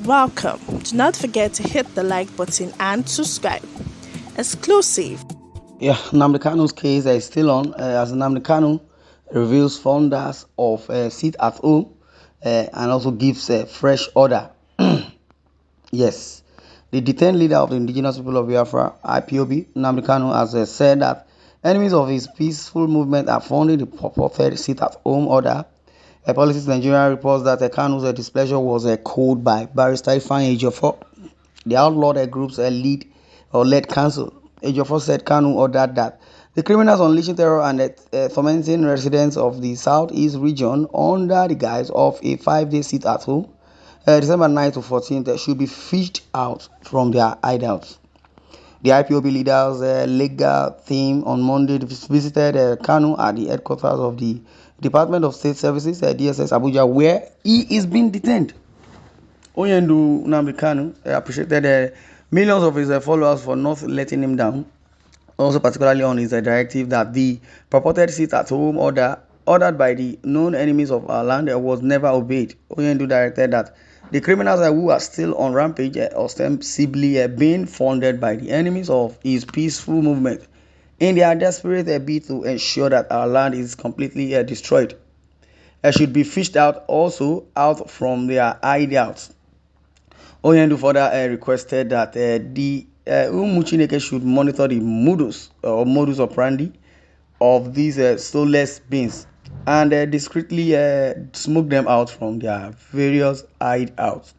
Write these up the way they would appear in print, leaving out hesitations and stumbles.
Welcome. Do not forget to hit the like button and subscribe. Exclusive. Yeah, Nnamdi Kanu's case is still on as Nnamdi Kanu reveals founders of Sit at Home and also gives a fresh order. Yes, the detained leader of the indigenous people of Biafra, IPOB, Nnamdi Kanu, has said that enemies of his peaceful movement are funding the purported Sit at Home order. Politics Nigeria reports that Kanu's displeasure was called by Barrister Ifeanyi Ejiofor. The outlawed groups lead or led council. Ejiofor said Kanu ordered that the criminals unleashing terror and tormenting residents of the southeast region under the guise of a 5-day sit at home, December 9th to 14th, should be fished out from their hideouts. The IPOB leaders' legal team on Monday visited Kanu at the headquarters of the Department of State Services, DSS Abuja, where he is being detained. Onyendu Nnamdi Kanu appreciated millions of his followers for not letting him down, also particularly on his directive that the purported sit-at-home ordered by the known enemies of our land was never obeyed. Onyendu directed that the criminals who are still on rampage ostensibly being funded by the enemies of his peaceful movement in their desperate bid to ensure that our land is completely destroyed should be fished out from their hideouts. Oyendu further requested that the Umuchineke should monitor the modus operandi of these soulless beings and discreetly smoke them out from their various hideouts.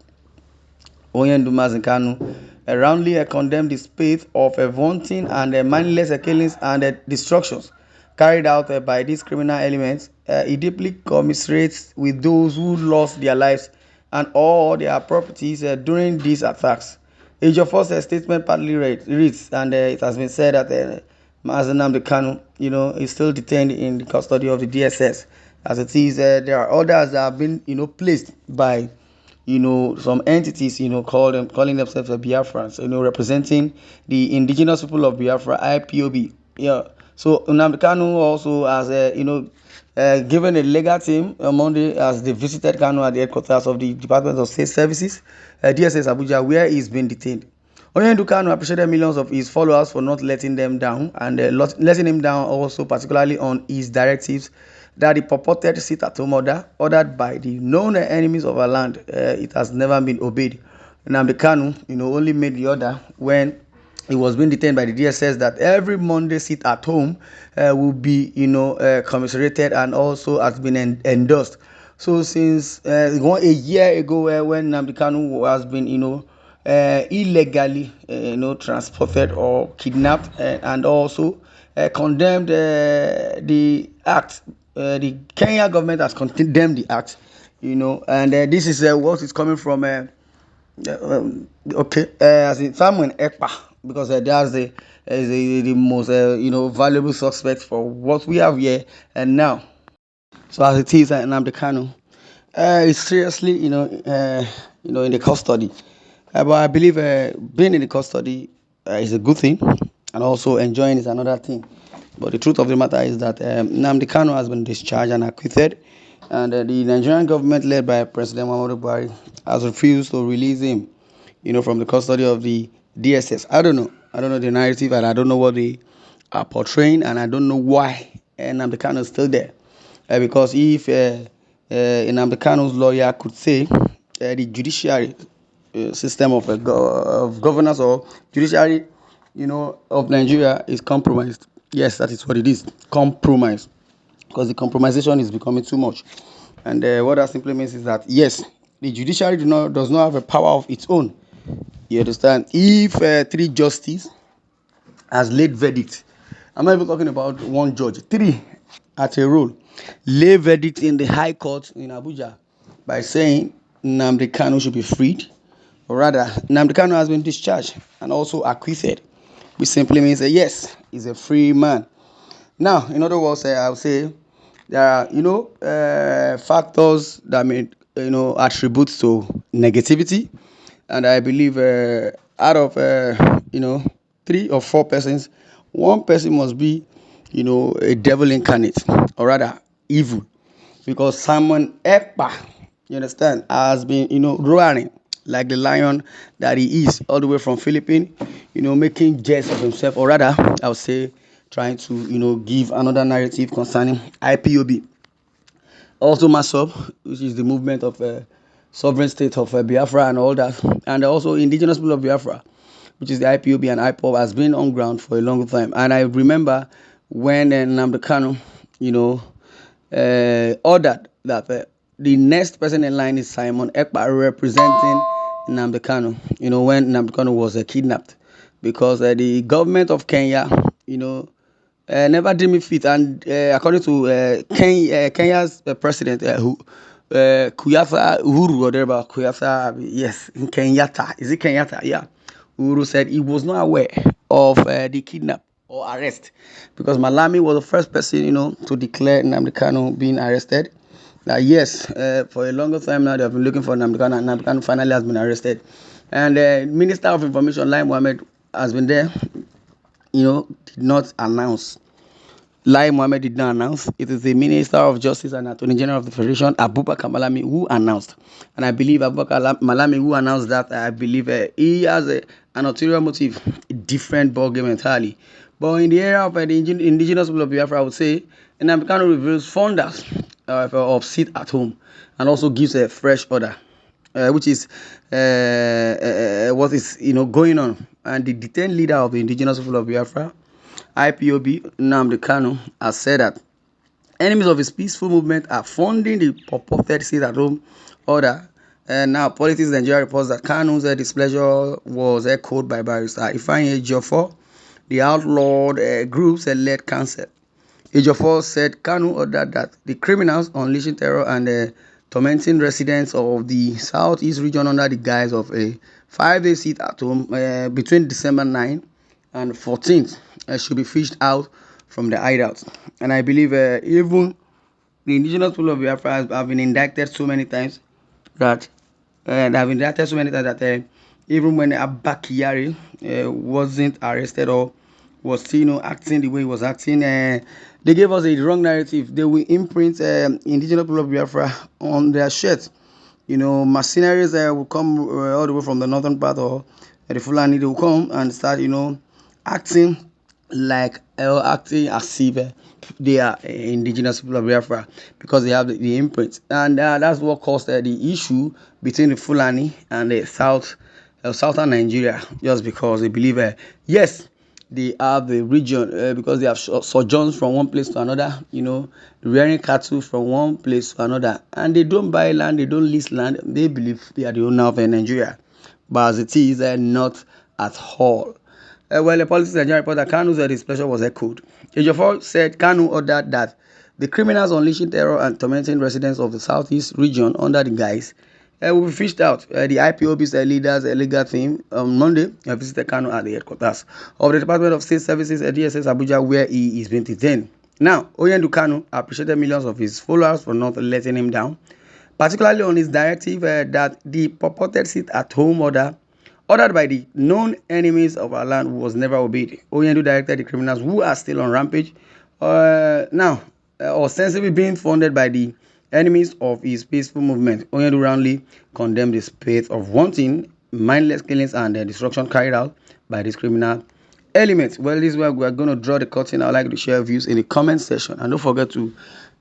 Oyendu Mazinkanu roundly condemned the spate of vaunting and mindless killings and destructions carried out by these criminal elements. He deeply commiserates with those who lost their lives and all their properties during these attacks. Age of Force statement partly reads, and it has been said that MAZI NNAMDI KANU, is still detained in the custody of the DSS. As it is, there are others that have been, placed by some entities, calling themselves Biafrans, representing the indigenous people of Biafra, IPOB. Yeah. So Nnamdi Kanu also has, given a legal team on Monday as they visited Kanu at the headquarters of the Department of State Services, DSS Abuja, where he's been detained. Onyendu Kanu appreciated millions of his followers for not letting them down and letting him down also particularly on his directives that the purported sit-at-home ordered by the known enemies of our land, it has never been obeyed. Nnamdi Kanu, only made the order when he was being detained by the DSS that every Monday sit at home will be, commiserated and also has been endorsed. So since a year ago, when Nnamdi Kanu has been, illegally, transported or kidnapped and also condemned the act. The Kenya government has condemned the act, and this is what is coming from. As in Samuel Ekpa, because that's the most valuable suspect for what we have here and now. So as it is, Nnamdi Kanu is seriously, in the custody. But I believe being in the custody is a good thing, and also enjoying is another thing. But the truth of the matter is that Nnamdi Kanu has been discharged and acquitted, and the Nigerian government, led by President Muhammadu Buhari, has refused to release him, from the custody of the DSS. I don't know. I don't know the narrative, and I don't know what they are portraying, and I don't know why Nnamdi Kanu is still there. Because if Nnamdi Kanu's lawyer could say the judiciary system of governance or judiciary, of Nigeria is compromised. Yes, that is what it is. Compromise. Because the compromisation is becoming too much. And what that simply means is that, yes, the judiciary does not have a power of its own. You understand? If three justices has laid verdict, I'm not even talking about one judge, three at a rule, lay verdict in the High Court in Abuja by saying Nnamdi Kanu should be freed, or rather, Nnamdi Kanu has been discharged and also acquitted, which simply means that yes, he's a free man. Now, in other words, I would say there are, factors that may, attribute to negativity, and I believe out of, 3 or 4 persons, one person must be, a devil incarnate, or rather, evil, because Simon Ekpa, you understand, has been, roaring like the lion that he is, all the way from Philippines, making jest of himself, or rather, I would say, trying to, give another narrative concerning IPOB. Also MASOB, which is the movement of sovereign state of Biafra and all that, and also indigenous people of Biafra, which is the IPOB and IPOB, has been on ground for a long time. And I remember when NNAMDI KANU, ordered that the next person in line is Simon Ekpa representing NNAMDI KANU, when NNAMDI KANU was kidnapped, because the government of Kenya, never deemed me fit. And according to Kenya's president, who Kuyasa Uhuru, or thereabout, Kuyasa, yes, Kenyatta, is it Kenyatta? Yeah. Uhuru said he was not aware of the kidnap or arrest, because Malami was the first person, to declare Nnamdi Kanu being arrested. Yes, for a longer time now, they have been looking for Nnamdi Kanu, and Nnamdi Kanu finally has been arrested. And Minister of Information, Lai Mohammed, has been there, did not announce. Lai Mohammed did not announce. It is the Minister of Justice and Attorney General of the Federation, Abubakar Malami, who announced. And I believe Abubakar Malami, who announced that, I believe he has an ulterior motive, a different ballgame entirely. But in the area of the indigenous people of Biafra, I would say, Nnamdi Kanu reveals founders of Sit at Home, and also gives a fresh order, which is what is going on. And the detained leader of the indigenous people of Biafra, IPOB, Nnamdi Kanu, has said that enemies of his peaceful movement are funding the purported sit-at-home order. And now, Politics Nigeria reports that Kanu's displeasure was echoed by Barrister Ifeanyi Ejiofor, the outlawed group's led counsel. Ejiofor said Kanu ordered that the criminals unleashing terror and tormenting residents of the southeast region under the guise of a 5-day sit-at-home between December 9 and 14th should be fished out from the hideouts. And I believe even the indigenous people of Biafra have been indicted so many times that even when Abba Kyari wasn't arrested or was still acting the way he was acting, they gave us a wrong narrative. They will imprint indigenous people of Biafra on their shirts. Mercenaries will come all the way from the northern part, or the Fulani, they will come and start acting acting as if they are indigenous people of Biafra, because they have the imprint. And that's what caused the issue between the Fulani and the southern Nigeria, just because they believe yes, they have the region, because they have sojourns from one place to another, rearing cattle from one place to another, and they don't buy land, they don't lease land. They believe they are the owner of Nigeria, but as it is, not at all. Well, the Politics Nigeria report that Kanu's displeasure was echoed. Ejiofor said Kanu ordered that the criminals unleashing terror and tormenting residents of the southeast region under the guise will be fished out. The IPOB's leaders, legal team, on Monday visited Kanu at the headquarters of the Department of State Services at DSS Abuja, where he is being detained. Now, Oyendu Kanu appreciated millions of his followers for not letting him down, particularly on his directive that the purported sit-at-home order ordered by the known enemies of our land was never obeyed. Oyendu directed the criminals who are still on rampage, ostensibly being funded by the enemies of his peaceful movement. Oyendu roundly condemned the spate of wanton, mindless killings and destruction carried out by these criminal elements. Well, this is where we are going to draw the curtain. I'd like to share views in the comment section, and don't forget to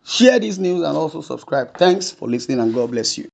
share this news and also subscribe. Thanks for listening, and God bless you.